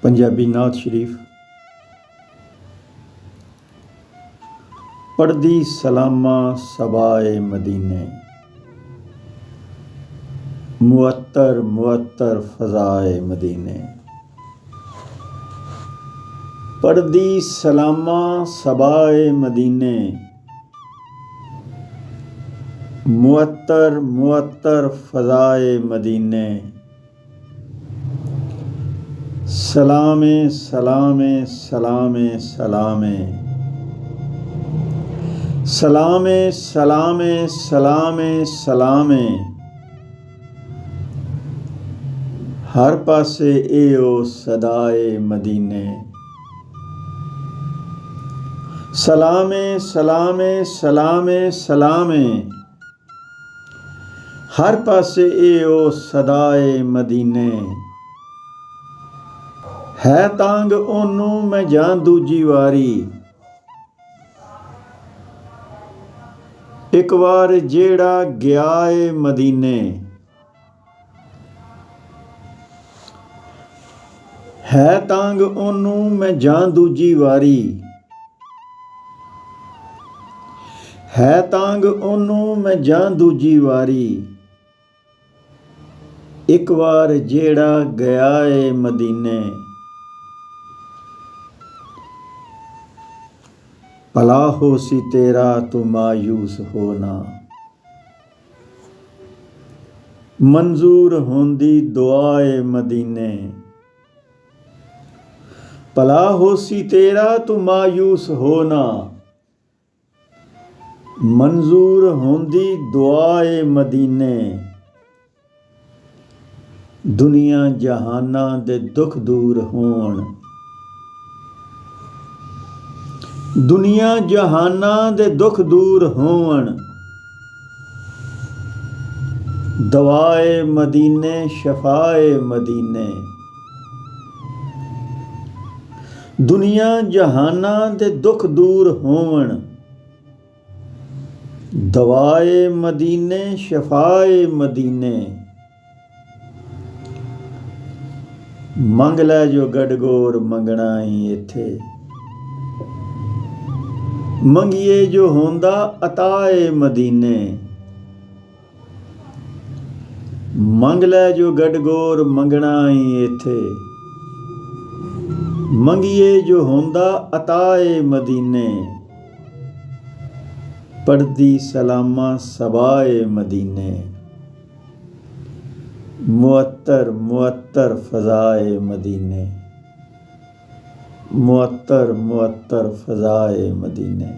पंजाबी नात शरीफ। पढ़दी सलामा सबाए मदीने, मुअत्तर मुअत्तर फ़ज़ाए मदीने। पढ़दी सलामा सबाए मदीने, मुअत्तर मुअत्तर फ़ज़ाए मदीने। Salameh Salameh Salameh Salameh, Salameh Salameh Salameh Salameh. हर पासे एओ सदाए मदीने। सलामे सलामे सलामे सलामे, हर पासे एओ सदाए मदीने। है तांग ओनू मैं जां दूजी वारी, एक बार जेड़ा गया ए मदीने। है तांग ओनू मैं जां दूजी वारी, है तांग ओनू मैं जां दूजी वारी। एक बार जेड़ा गया ए मदीने। भला होसी तेरा तू मायूस होना, मंजूर होंदी दुआए मदीने। भला होसी तेरा तू मायूस होना, मंजूर होंदी दुआए मदीने। दुनिया जहाना दे दुख दूर होण, दुनिया जहाना दे दुख दूर होवन। दवाए मदीने शफाए मदीने। दुनिया जहाना दे दुख दूर होवन। दवाए मदीने शफाए मदीने। मंग लै जो गडगोर मंगना ही इत्थे, मंगिए जो होंदा अताए मदीने। मंग लै जो गडगोर मंगना ही इत्थे, मंगिए जो होंदा अताए मदीने। पढ़दी सलामा सबाए मदीने, मुअत्तर मुअत्तर फ़ज़ाए मदीने। मुअत्तर मुअत्तर फ़ज़ाए मदीने।